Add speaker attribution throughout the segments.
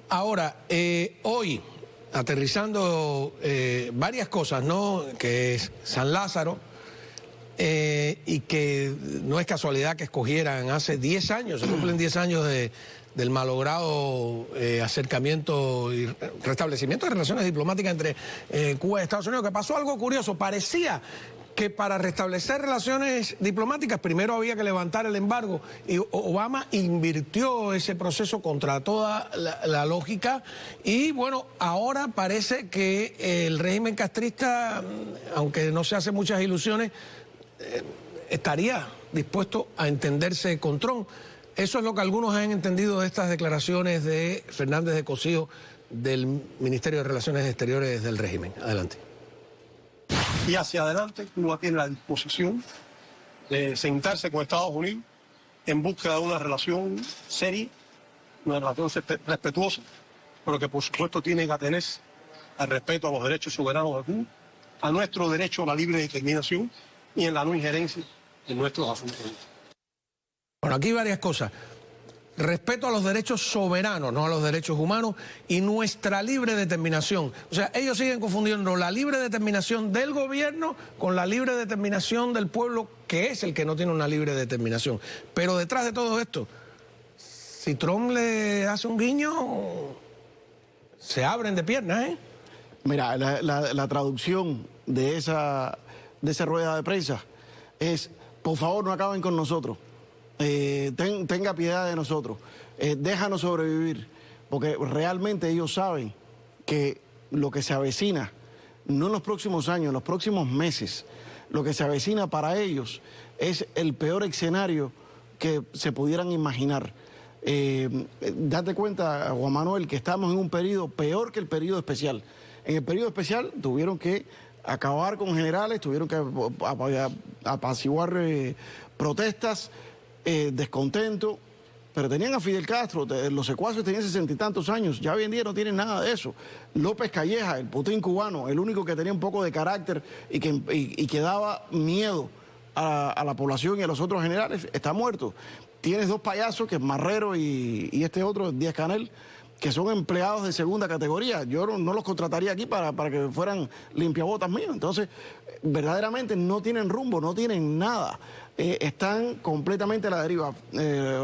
Speaker 1: Ahora, hoy, aterrizando varias cosas, ¿no? Que es San Lázaro, y que no es casualidad que escogieran hace 10 años, se cumplen 10 años del malogrado acercamiento y restablecimiento de relaciones diplomáticas entre Cuba y Estados Unidos, que pasó algo curioso. Parecía que para restablecer relaciones diplomáticas primero había que levantar el embargo, y Obama invirtió ese proceso contra toda la lógica, y bueno, ahora parece que el régimen castrista, aunque no se hace muchas ilusiones, estaría dispuesto a entenderse con Trump. Eso es lo que algunos han entendido de estas declaraciones de Fernández de Cosío del Ministerio de Relaciones Exteriores del régimen. Adelante.
Speaker 2: Y hacia adelante, Cuba tiene la disposición de sentarse con Estados Unidos en búsqueda de una relación seria, una relación respetuosa, pero que por supuesto tiene que atenerse al respeto a los derechos soberanos de Cuba, a nuestro derecho a la libre determinación y en la no injerencia en nuestros asuntos.
Speaker 1: Bueno, aquí hay varias cosas. Respeto a los derechos soberanos, no a los derechos humanos, y nuestra libre determinación. O sea, ellos siguen confundiendo la libre determinación del gobierno con la libre determinación del pueblo, que es el que no tiene una libre determinación. Pero detrás de todo esto, si Trump le hace un guiño, se abren de piernas, ¿eh?
Speaker 3: Mira, la traducción de esa rueda de prensa es: por favor, no acaben con nosotros. Tenga piedad de nosotros, déjanos sobrevivir, porque realmente ellos saben que lo que se avecina, no en los próximos años, en los próximos meses, lo que se avecina para ellos es el peor escenario que se pudieran imaginar. Date cuenta, Juan Manuel, que estamos en un periodo peor que el periodo especial. En el periodo especial tuvieron que acabar con generales, tuvieron que apaciguar protestas, descontento, pero tenían a Fidel Castro, los secuaces tenían 60 y tantos años, ya hoy en día no tienen nada de eso. López Calleja, el Putin cubano, el único que tenía un poco de carácter y que daba miedo a la población y a los otros generales, está muerto. Tienes dos payasos, que es Marrero y este otro, Díaz Canel, que son empleados de segunda categoría. Yo no los contrataría aquí para que fueran limpiabotas míos. Entonces, verdaderamente no tienen rumbo, no tienen nada. Están completamente a la deriva.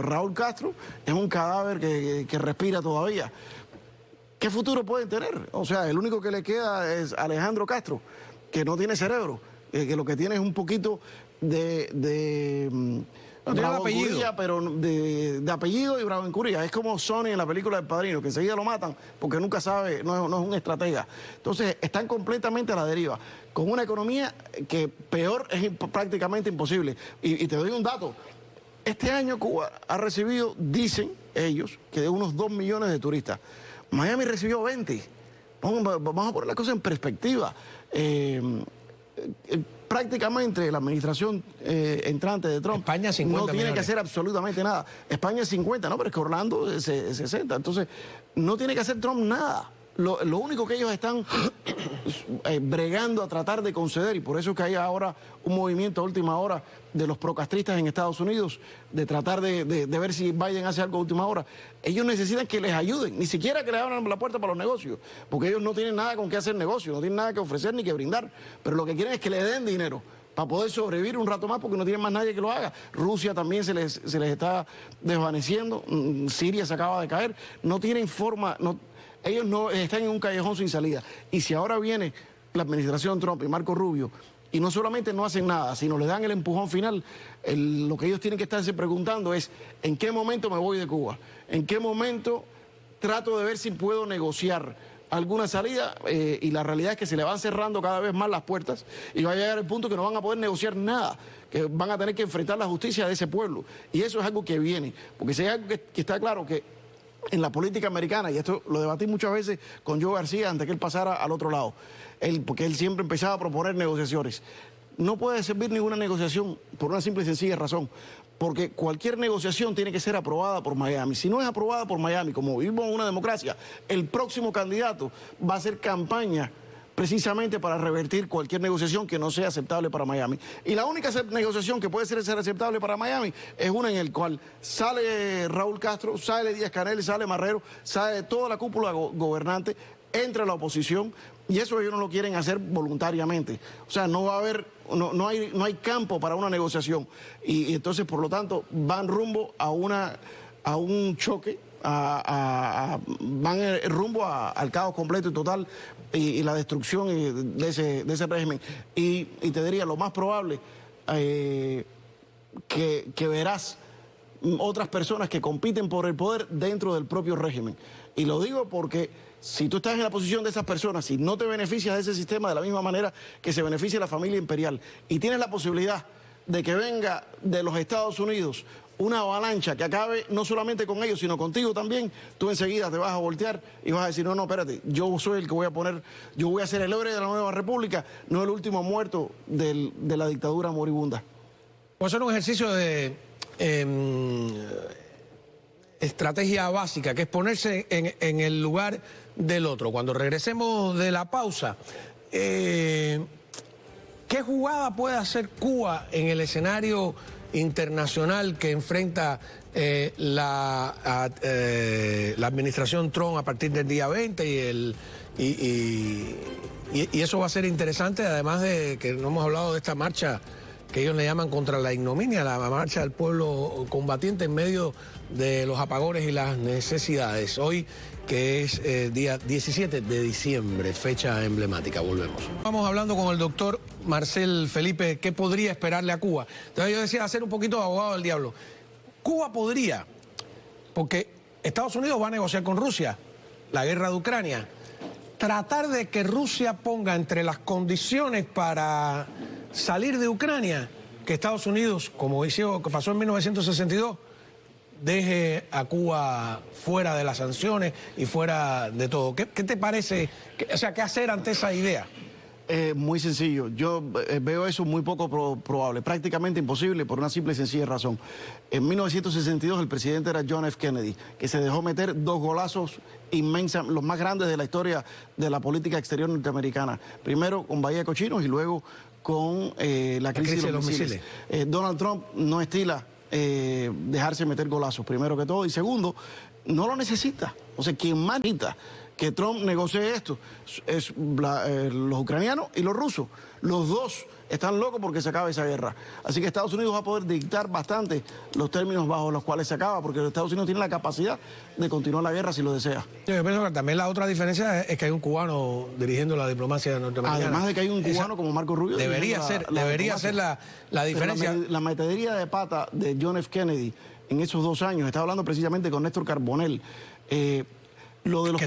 Speaker 3: Raúl Castro es un cadáver que respira todavía. ¿Qué futuro pueden tener? O sea, el único que le queda es Alejandro Castro, que no tiene cerebro, que lo que tiene es un poquito
Speaker 1: no tiene apellido,
Speaker 3: pero de apellido y bravencuría. Es como Sony en la película del Padrino, que enseguida lo matan porque nunca sabe, no es un estratega. Entonces, están completamente a la deriva, con una economía que peor es prácticamente imposible. Y te doy un dato. Este año Cuba ha recibido, dicen ellos, que de unos 2 millones de turistas. Miami recibió 20. Vamos a poner la cosa en perspectiva. Prácticamente la administración entrante de Trump,
Speaker 1: España 50
Speaker 3: no tiene
Speaker 1: millones.
Speaker 3: que hacer absolutamente nada. España 50, no, pero es que Orlando es 60. Entonces, no tiene que hacer Trump nada. Lo único que ellos están bregando a tratar de conceder, y por eso es que hay ahora un movimiento a última hora de los procastristas en Estados Unidos, de tratar de ver si Biden hace algo a última hora. Ellos necesitan que les ayuden, ni siquiera que les abran la puerta para los negocios, porque ellos no tienen nada con qué hacer negocio, no tienen nada que ofrecer ni que brindar, pero lo que quieren es que le den dinero para poder sobrevivir un rato más, porque no tienen más nadie que lo haga. Rusia también se les está desvaneciendo, Siria se acaba de caer, no tienen forma, ellos no están en un callejón sin salida. Y si ahora viene la administración Trump y Marco Rubio, y no solamente no hacen nada, sino le dan el empujón final, lo que ellos tienen que estarse preguntando es: ¿en qué momento me voy de Cuba? ¿En qué momento trato de ver si puedo negociar alguna salida? Y la realidad es que se le van cerrando cada vez más las puertas y va a llegar el punto que no van a poder negociar nada, que van a tener que enfrentar la justicia de ese pueblo. Y eso es algo que viene, porque si hay algo que está claro, que en la política americana, y esto lo debatí muchas veces con Joe García antes que él pasara al otro lado, porque él siempre empezaba a proponer negociaciones. No puede servir ninguna negociación por una simple y sencilla razón, porque cualquier negociación tiene que ser aprobada por Miami. Si no es aprobada por Miami, como vivimos en una democracia, el próximo candidato va a hacer campaña precisamente para revertir cualquier negociación que no sea aceptable para Miami. Y la única negociación que puede ser aceptable para Miami es una en la cual sale Raúl Castro, sale Díaz-Canel, sale Marrero, sale toda la cúpula gobernante, entra la oposición, y eso ellos no lo quieren hacer voluntariamente. O sea, no va a haber, no hay campo para una negociación. Y entonces, por lo tanto, van rumbo a un choque, van rumbo al caos completo y total y la destrucción de ese régimen. Y te diría, lo más probable que verás otras personas que compiten por el poder dentro del propio régimen. Y lo digo porque si tú estás en la posición de esas personas, si no te beneficias de ese sistema de la misma manera que se beneficia la familia imperial y tienes la posibilidad de que venga de los Estados Unidos una avalancha que acabe no solamente con ellos, sino contigo también, tú enseguida te vas a voltear y vas a decir, no, espérate, yo soy el que voy a poner, yo voy a ser el héroe de la nueva república, no el último muerto de la dictadura moribunda.
Speaker 1: Voy a hacer un ejercicio de estrategia básica, que es ponerse en el lugar del otro. Cuando regresemos de la pausa, ¿qué jugada puede hacer Cuba en el escenario internacional que enfrenta la administración Trump a partir del día 20 y eso va a ser interesante, además de que no hemos hablado de esta marcha que ellos le llaman contra la ignominia, la marcha del pueblo combatiente en medio de los apagones y las necesidades. Hoy, que es día 17 de diciembre, fecha emblemática. Volvemos. Vamos hablando con el doctor Marcel Felipe, ¿qué podría esperarle a Cuba? Entonces yo decía, hacer un poquito de abogado del diablo. Cuba podría, porque Estados Unidos va a negociar con Rusia la guerra de Ucrania, tratar de que Rusia ponga entre las condiciones para salir de Ucrania, que Estados Unidos, como pasó en 1962, deje a Cuba fuera de las sanciones y fuera de todo. ¿Qué te parece? O sea, ¿qué hacer ante esa idea?
Speaker 3: Muy sencillo. Yo veo eso muy poco probable, prácticamente imposible por una simple y sencilla razón. En 1962 el presidente era John F. Kennedy, que se dejó meter 2 golazos inmensos, los más grandes de la historia de la política exterior norteamericana. Primero con Bahía de Cochinos y luego con la crisis de los misiles. Donald Trump no estila dejarse meter golazos, primero que todo. Y segundo, no lo necesita. O sea, quien más necesita que Trump negocie esto es los ucranianos y los rusos. Los dos están locos porque se acaba esa guerra. Así que Estados Unidos va a poder dictar bastante los términos bajo los cuales se acaba, porque los Estados Unidos tienen la capacidad de continuar la guerra si lo desea.
Speaker 1: Yo pienso que también la otra diferencia es que hay un cubano dirigiendo la diplomacia norteamericana.
Speaker 3: Además de que hay un cubano como Marco Rubio.
Speaker 1: Debería ser la diferencia.
Speaker 3: La meteduría de pata de John F. Kennedy en esos 2 años, estaba hablando precisamente con Néstor Carbonell, lo de los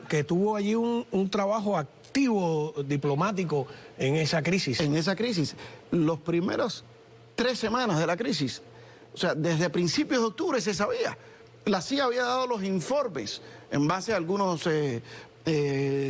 Speaker 1: que tuvo allí un trabajo activo diplomático en esa crisis.
Speaker 3: En esa crisis. Los primeros 3 semanas de la crisis, o sea, desde principios de octubre se sabía. La CIA había dado los informes en base a algunos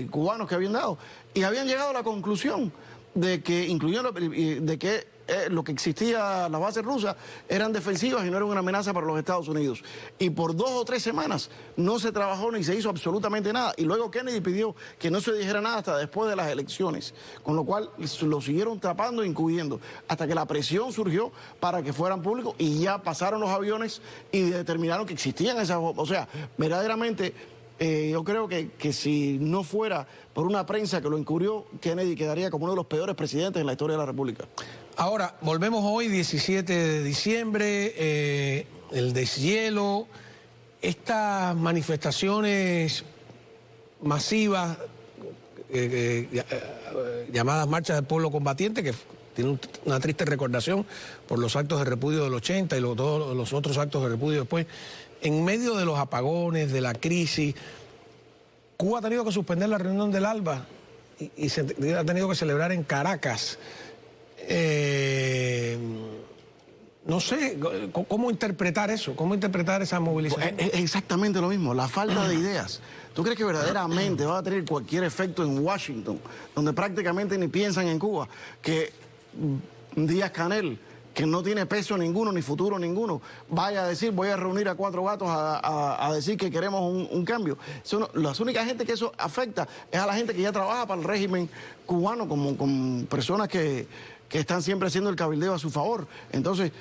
Speaker 3: cubanos que habían dado y habían llegado a la conclusión de que, incluyendo de que lo que existía, las bases rusas, eran defensivas y no eran una amenaza para los Estados Unidos. Y por 2 o 3 semanas no se trabajó ni se hizo absolutamente nada. Y luego Kennedy pidió que no se dijera nada hasta después de las elecciones, con lo cual lo siguieron tapando e encubriendo, hasta que la presión surgió para que fueran públicos y ya pasaron los aviones y determinaron que existían esas... O sea, verdaderamente... yo creo que si no fuera por una prensa que lo encubrió, Kennedy quedaría como uno de los peores presidentes en la historia de la República.
Speaker 1: Ahora, volvemos hoy, 17 de diciembre, el deshielo, estas manifestaciones masivas, llamadas marchas del pueblo combatiente, que tienen una triste recordación por los actos de repudio del 80 y todos los otros actos de repudio después. En medio de los apagones, de la crisis, Cuba ha tenido que suspender la reunión del ALBA y se ha tenido que celebrar en Caracas. No sé, ¿cómo interpretar eso? ¿Cómo interpretar esa movilización?
Speaker 3: Es exactamente lo mismo, la falta de ideas. ¿Tú crees que verdaderamente va a tener cualquier efecto en Washington, donde prácticamente ni piensan en Cuba, que Díaz-Canel, que no tiene peso ninguno ni futuro ninguno, vaya a decir voy a reunir a 4 gatos a decir que queremos un cambio. Las únicas gente que eso afecta es a la gente que ya trabaja para el régimen cubano, como personas que están siempre haciendo el cabildeo a su favor. Entonces,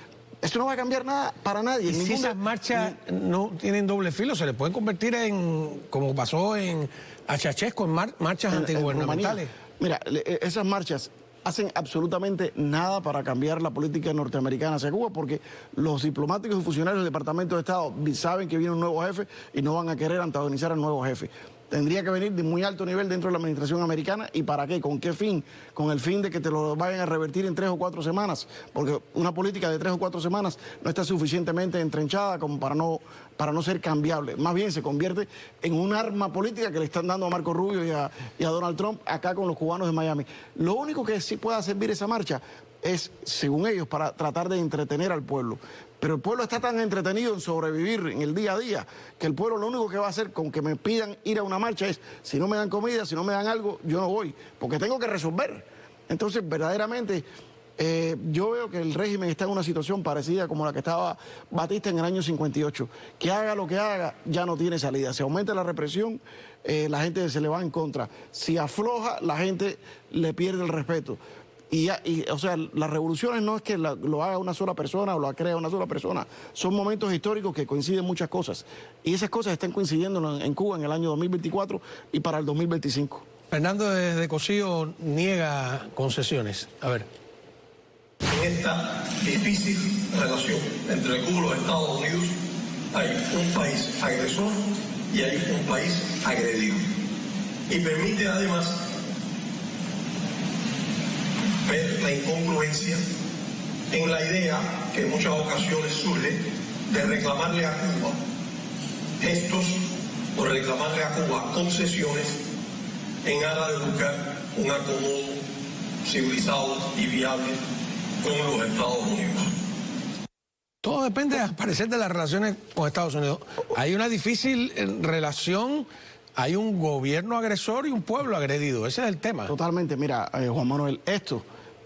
Speaker 3: eso no va a cambiar nada para nadie.
Speaker 1: Y si esas marchas no tienen doble filo, se le pueden convertir en, como pasó en Achachesco, en marchas antigubernamentales.
Speaker 3: Mira, esas marchas hacen absolutamente nada para cambiar la política norteamericana hacia Cuba, porque los diplomáticos y funcionarios del Departamento de Estado saben que viene un nuevo jefe y no van a querer antagonizar al nuevo jefe. Tendría que venir de muy alto nivel dentro de la administración americana. ¿Y para qué? ¿Con qué fin? Con el fin de que te lo vayan a revertir en 3 o 4 semanas, porque una política de 3 o 4 semanas no está suficientemente entrenchada como para no ser cambiable. Más bien se convierte en un arma política que le están dando a Marco Rubio y a Donald Trump acá con los cubanos de Miami. Lo único que sí pueda servir esa marcha es, según ellos, para tratar de entretener al pueblo. Pero el pueblo está tan entretenido en sobrevivir en el día a día que el pueblo lo único que va a hacer con que me pidan ir a una marcha es, si no me dan comida, si no me dan algo, yo no voy, porque tengo que resolver. Entonces, verdaderamente, yo veo que el régimen está en una situación parecida como la que estaba Batista en el año 58. Que haga lo que haga, ya no tiene salida. Si aumenta la represión, la gente se le va en contra. Si afloja, la gente le pierde el respeto. O sea, las revoluciones no es que lo haga una sola persona o lo crea una sola persona. Son momentos históricos que coinciden muchas cosas. Y esas cosas están coincidiendo en Cuba en el año 2024 y para el 2025.
Speaker 1: Fernando desde Cocío niega concesiones. A ver.
Speaker 2: En esta difícil relación entre Cuba y los Estados Unidos hay un país agresor y hay un país agredido. Y permite además ver la incongruencia en la idea que en muchas ocasiones surge de reclamarle a Cuba gestos o reclamarle a Cuba concesiones en aras de buscar un acomodo civilizado y viable con los Estados Unidos.
Speaker 1: Todo depende, al parecer, de las relaciones con Estados Unidos. Hay una difícil relación. Hay un gobierno agresor y un pueblo agredido. Ese es el tema.
Speaker 3: Totalmente. Mira, Juan Manuel,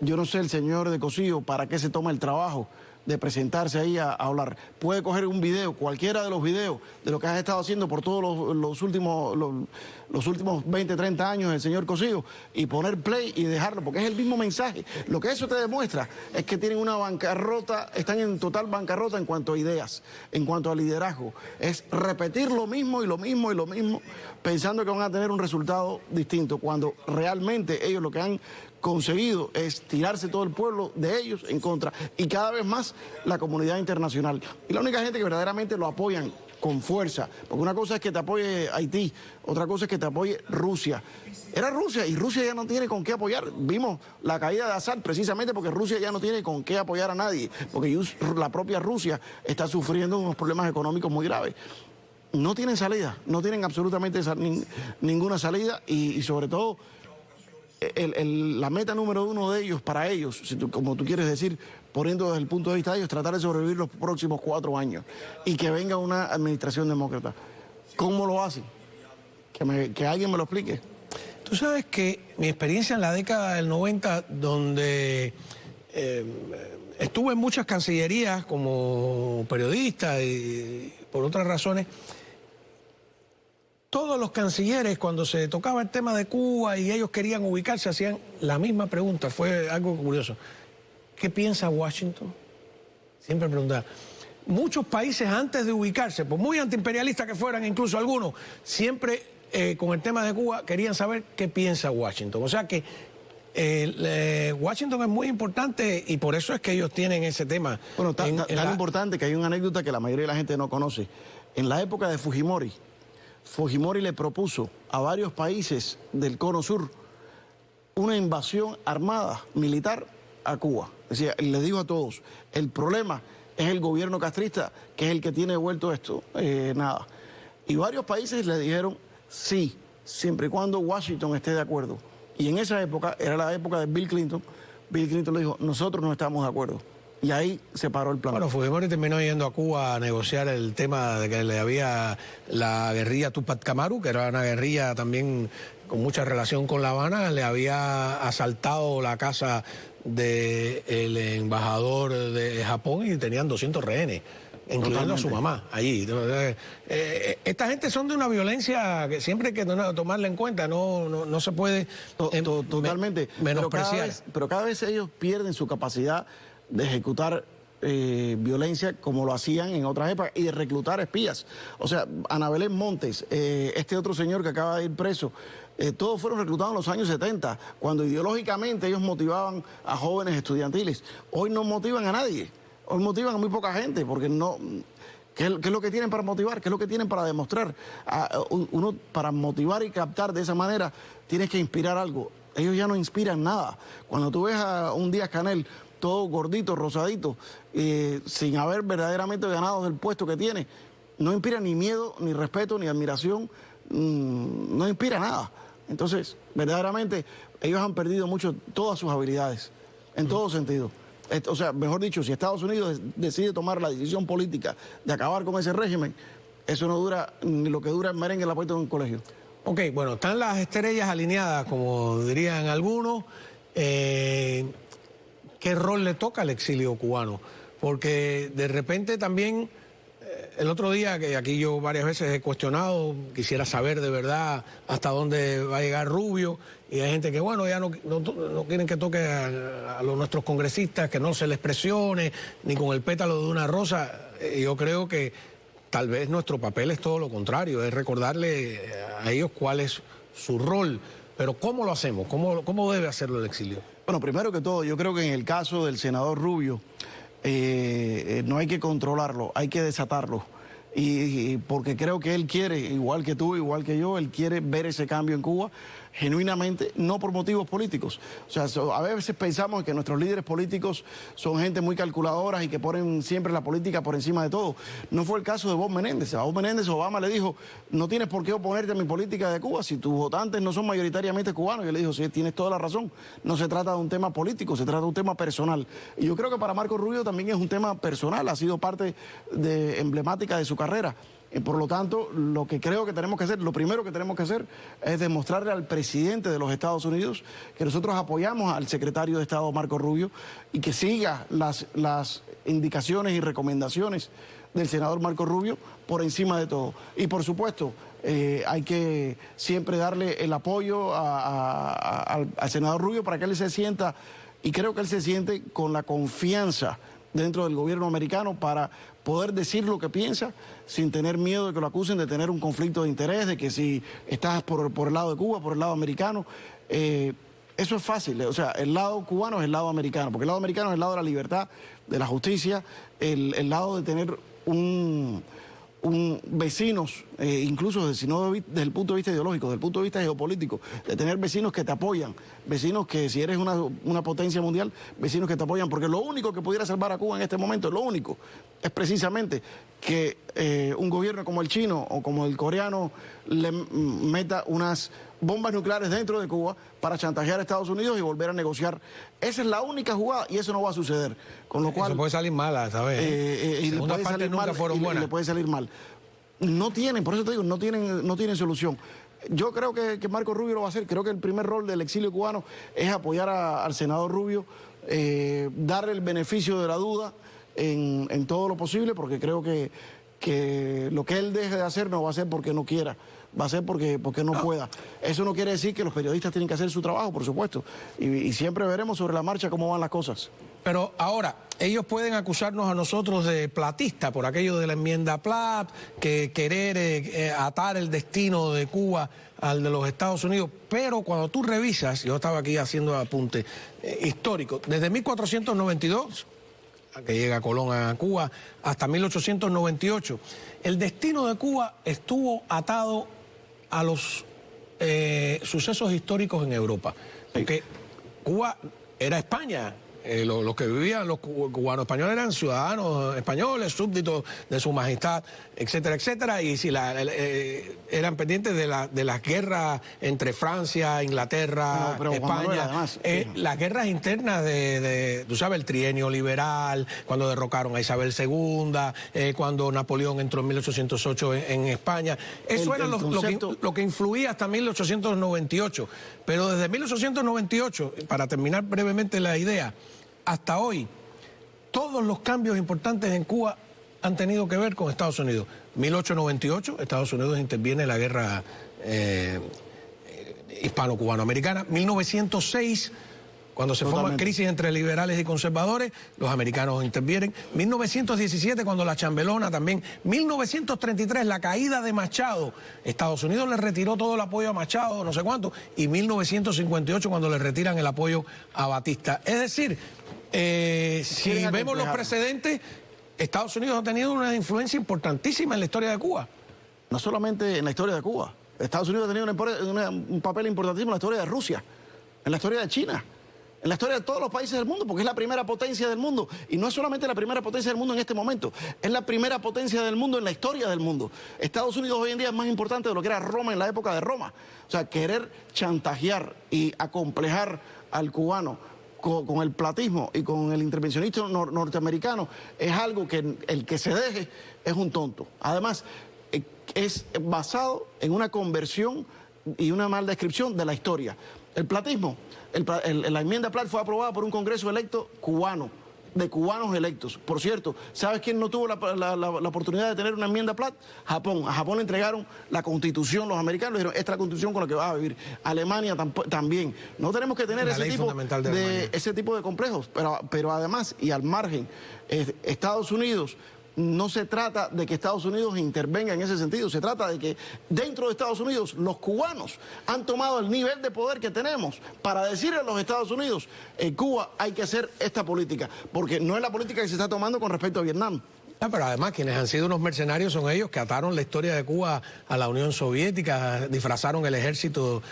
Speaker 3: yo no sé el señor de Cocío para qué se toma el trabajo de presentarse ahí a hablar. Puede coger un video, cualquiera de los videos de lo que has estado haciendo por todos los últimos 20, 30 años el señor Cocío y poner play y dejarlo, porque es el mismo mensaje. Lo que eso te demuestra es que tienen una bancarrota, están en total bancarrota en cuanto a ideas, en cuanto a liderazgo. Es repetir lo mismo y lo mismo y lo mismo, pensando que van a tener un resultado distinto, cuando realmente ellos lo que han conseguido es tirarse todo el pueblo de ellos en contra y cada vez más la comunidad internacional. Y la única gente que verdaderamente lo apoyan con fuerza, porque una cosa es que te apoye Haití, otra cosa es que te apoye Rusia. Era Rusia y Rusia ya no tiene con qué apoyar. Vimos la caída de Assad precisamente porque Rusia ya no tiene con qué apoyar a nadie, porque la propia Rusia está sufriendo unos problemas económicos muy graves. No tienen salida, no tienen absolutamente ninguna salida y sobre todo la meta número 1 de ellos, para ellos, como tú quieres decir, poniendo desde el punto de vista de ellos, tratar de sobrevivir los próximos 4 años y que venga una administración demócrata. ¿Cómo lo hacen? Que alguien me lo explique.
Speaker 1: Tú sabes que mi experiencia en la década del 90, donde estuve en muchas cancillerías como periodista y por otras razones, todos los cancilleres, cuando se tocaba el tema de Cuba y ellos querían ubicarse, hacían la misma pregunta. Fue algo curioso. ¿Qué piensa Washington? Siempre preguntaba. Muchos países, antes de ubicarse, por muy antiimperialistas que fueran, incluso algunos, siempre con el tema de Cuba querían saber qué piensa Washington. O sea que Washington es muy importante y por eso es que ellos tienen ese tema.
Speaker 3: Bueno, tan importante que hay una anécdota que la mayoría de la gente no conoce. En la época de Fujimori le propuso a varios países del Cono Sur una invasión armada, militar, a Cuba. Es decir, le digo a todos, el problema es el gobierno castrista, que es el que tiene vuelto esto, nada. Y varios países le dijeron sí, siempre y cuando Washington esté de acuerdo. Y en esa época, era la época de Bill Clinton le dijo, nosotros no estamos de acuerdo. Y ahí se paró el plan.
Speaker 1: Bueno, Fujimori terminó yendo a Cuba a negociar el tema de que le había la guerrilla Tupac Amaru, que era una guerrilla también con mucha relación con La Habana, le había asaltado la casa del embajador de Japón y tenían 200 rehenes, incluyendo a su mamá allí. Esta gente son de una violencia que siempre hay que tomarla en cuenta, no se puede
Speaker 3: totalmente
Speaker 1: menospreciar.
Speaker 3: Pero cada vez ellos pierden su capacidad de ejecutar violencia como lo hacían en otras épocas y de reclutar espías. O sea, Ana Belén Montes, este otro señor que acaba de ir preso, todos fueron reclutados en los años 70, cuando ideológicamente ellos motivaban a jóvenes estudiantiles. Hoy no motivan a nadie, hoy motivan a muy poca gente, porque no... ¿Qué es lo que tienen para motivar? ¿Qué es lo que tienen para demostrar? Uno, para motivar y captar de esa manera, tienes que inspirar algo. Ellos ya no inspiran nada. Cuando tú ves a un Díaz-Canel todo gordito, rosadito, sin haber verdaderamente ganado el puesto que tiene, no inspira ni miedo, ni respeto, ni admiración, no inspira nada. Entonces, verdaderamente, ellos han perdido mucho todas sus habilidades, en todo sentido. O sea, mejor dicho, si Estados Unidos decide tomar la decisión política de acabar con ese régimen, eso no dura ni lo que dura el merengue en la puerta de un colegio.
Speaker 1: Ok, bueno, están las estrellas alineadas, como dirían algunos. ¿Qué rol le toca al exilio cubano? Porque de repente también, el otro día, que aquí yo varias veces he cuestionado, quisiera saber de verdad hasta dónde va a llegar Rubio, y hay gente que, bueno, ya no quieren que toque a nuestros congresistas, que no se les presione, ni con el pétalo de una rosa. Yo creo que tal vez nuestro papel es todo lo contrario, es recordarle a ellos cuál es su rol. Pero ¿cómo lo hacemos? ¿Cómo debe hacerlo el exilio?
Speaker 3: Bueno, primero que todo, yo creo que en el caso del senador Rubio, no hay que controlarlo, hay que desatarlo. Y porque creo que él quiere, igual que tú, igual que yo, él quiere ver ese cambio en Cuba genuinamente, no por motivos políticos. O sea, a veces pensamos que nuestros líderes políticos son gente muy calculadora y que ponen siempre la política por encima de todo. No fue el caso de Bob Menéndez. A Bob Menéndez Obama le dijo, no tienes por qué oponerte a mi política de Cuba si tus votantes no son mayoritariamente cubanos. Y él le dijo, sí, tienes toda la razón. No se trata de un tema político, se trata de un tema personal. Y yo creo que para Marco Rubio también es un tema personal, ha sido parte emblemática de su carrera. Por lo tanto, lo que creo que tenemos que hacer, lo primero que tenemos que hacer es demostrarle al presidente de los Estados Unidos que nosotros apoyamos al secretario de Estado Marco Rubio y que siga las indicaciones y recomendaciones del senador Marco Rubio por encima de todo. Y por supuesto, hay que siempre darle el apoyo al senador Rubio para que él se sienta, y creo que él se siente con la confianza dentro del gobierno americano para poder decir lo que piensa sin tener miedo de que lo acusen de tener un conflicto de interés, de que si estás por el lado de Cuba, por el lado americano. Eso es fácil, o sea, el lado cubano es el lado americano, porque el lado americano es el lado de la libertad, de la justicia, el lado de tener vecinos, incluso desde el punto de vista ideológico, desde el punto de vista geopolítico, de tener vecinos que te apoyan, vecinos que si eres una potencia mundial, vecinos que te apoyan, porque lo único que pudiera salvar a Cuba en este momento, lo único, es precisamente que un gobierno como el chino o como el coreano le meta unas bombas nucleares dentro de Cuba para chantajear a Estados Unidos y volver a negociar. Esa es la única jugada y eso no va a suceder. Con lo cual,
Speaker 1: eso puede salir mal, ¿sabes?
Speaker 3: Y le puede salir mal, y le puede salir mal. No tienen, por eso te digo, no tienen solución. Yo creo que Marco Rubio lo va a hacer. Creo que el primer rol del exilio cubano es apoyar al senador Rubio, darle el beneficio de la duda en todo lo posible, porque creo que lo que él deje de hacer no va a ser porque no quiera, va a ser porque no pueda. Eso no quiere decir que los periodistas tienen que hacer su trabajo, por supuesto, y siempre veremos sobre la marcha cómo van las cosas.
Speaker 1: Pero ahora, ellos pueden acusarnos a nosotros de platista por aquello de la enmienda Platt, que querer atar el destino de Cuba al de los Estados Unidos, pero cuando tú revisas, yo estaba aquí haciendo apunte histórico, desde 1492, que llega Colón a Cuba, hasta 1898, el destino de Cuba estuvo atado a los sucesos históricos en Europa, porque Cuba era España Los que vivían, los cubanos españoles eran ciudadanos españoles, súbditos de su majestad, etcétera, etcétera, y si eran pendientes de las guerras entre Francia, Inglaterra, España, Manuel, además, las guerras internas tú sabes, el trienio liberal, cuando derrocaron a Isabel II, cuando Napoleón entró en 1808 en España. Eso era lo que influía hasta 1898. Pero desde 1898, para terminar brevemente la idea, hasta hoy, todos los cambios importantes en Cuba han tenido que ver con Estados Unidos. 1898, Estados Unidos interviene en la guerra hispano-cubano-americana. 1906, cuando se forma crisis entre liberales y conservadores, los americanos intervienen. 1917, cuando la chambelona también. 1933, la caída de Machado. Estados Unidos le retiró todo el apoyo a Machado, no sé cuánto. Y 1958, cuando le retiran el apoyo a Batista. Es decir, si vemos los precedentes, Estados Unidos ha tenido una influencia importantísima en la historia de Cuba.
Speaker 3: No solamente en la historia de Cuba. Estados Unidos ha tenido un papel importantísimo en la historia de Rusia, en la historia de China, en la historia de todos los países del mundo, porque es la primera potencia del mundo. Y no es solamente la primera potencia del mundo en este momento, es la primera potencia del mundo en la historia del mundo. Estados Unidos hoy en día es más importante de lo que era Roma en la época de Roma. O sea, querer chantajear y acomplejar al cubano con el platismo y con el intervencionismo norteamericano es algo que el que se deje es un tonto. Además, es basado en una conversión y una mal descripción de la historia. El platismo, la enmienda Platt fue aprobada por un Congreso electo cubano, de cubanos electos. Por cierto, ¿sabes quién no tuvo la oportunidad de tener una enmienda Platt? Japón. A Japón le entregaron la Constitución, los americanos le dijeron, esta es la Constitución con la que vas a vivir. Alemania también. No tenemos que tener ese tipo de complejos, pero además, y al margen, Estados Unidos... No se trata de que Estados Unidos intervenga en ese sentido, se trata de que dentro de Estados Unidos los cubanos han tomado el nivel de poder que tenemos para decirle a los Estados Unidos, en Cuba hay que hacer esta política, porque no es la política que se está tomando con respecto a Vietnam.
Speaker 1: Pero además quienes han sido unos mercenarios son ellos que ataron la historia de Cuba a la Unión Soviética, disfrazaron el ejército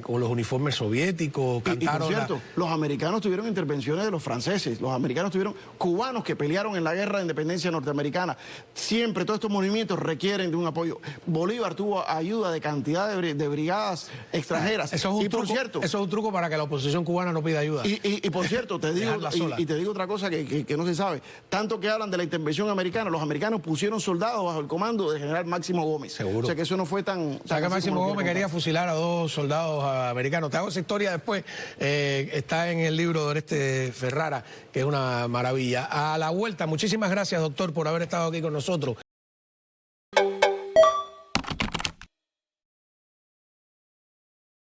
Speaker 1: con los uniformes soviéticos, cantaron...
Speaker 3: Y por cierto, los americanos tuvieron intervenciones de los franceses, los americanos tuvieron cubanos que pelearon en la guerra de independencia norteamericana. Siempre todos estos movimientos requieren de un apoyo. Bolívar tuvo ayuda de cantidad de brigadas extranjeras.
Speaker 1: Eso es un truco para que la oposición cubana no pida ayuda.
Speaker 3: Y por cierto, te digo otra cosa que no se sabe. Tanto que hablan de la intervención americana, los americanos pusieron soldados bajo el comando del general Máximo Gómez.
Speaker 1: Seguro.
Speaker 3: O sea que eso no fue tan...
Speaker 1: O sea que Máximo Gómez quería fusilar a 2 soldados americanos. Te hago esa historia después. Está en el libro de Oreste Ferrara, que es una maravilla. A la vuelta, muchísimas gracias, doctor, por haber estado aquí con nosotros.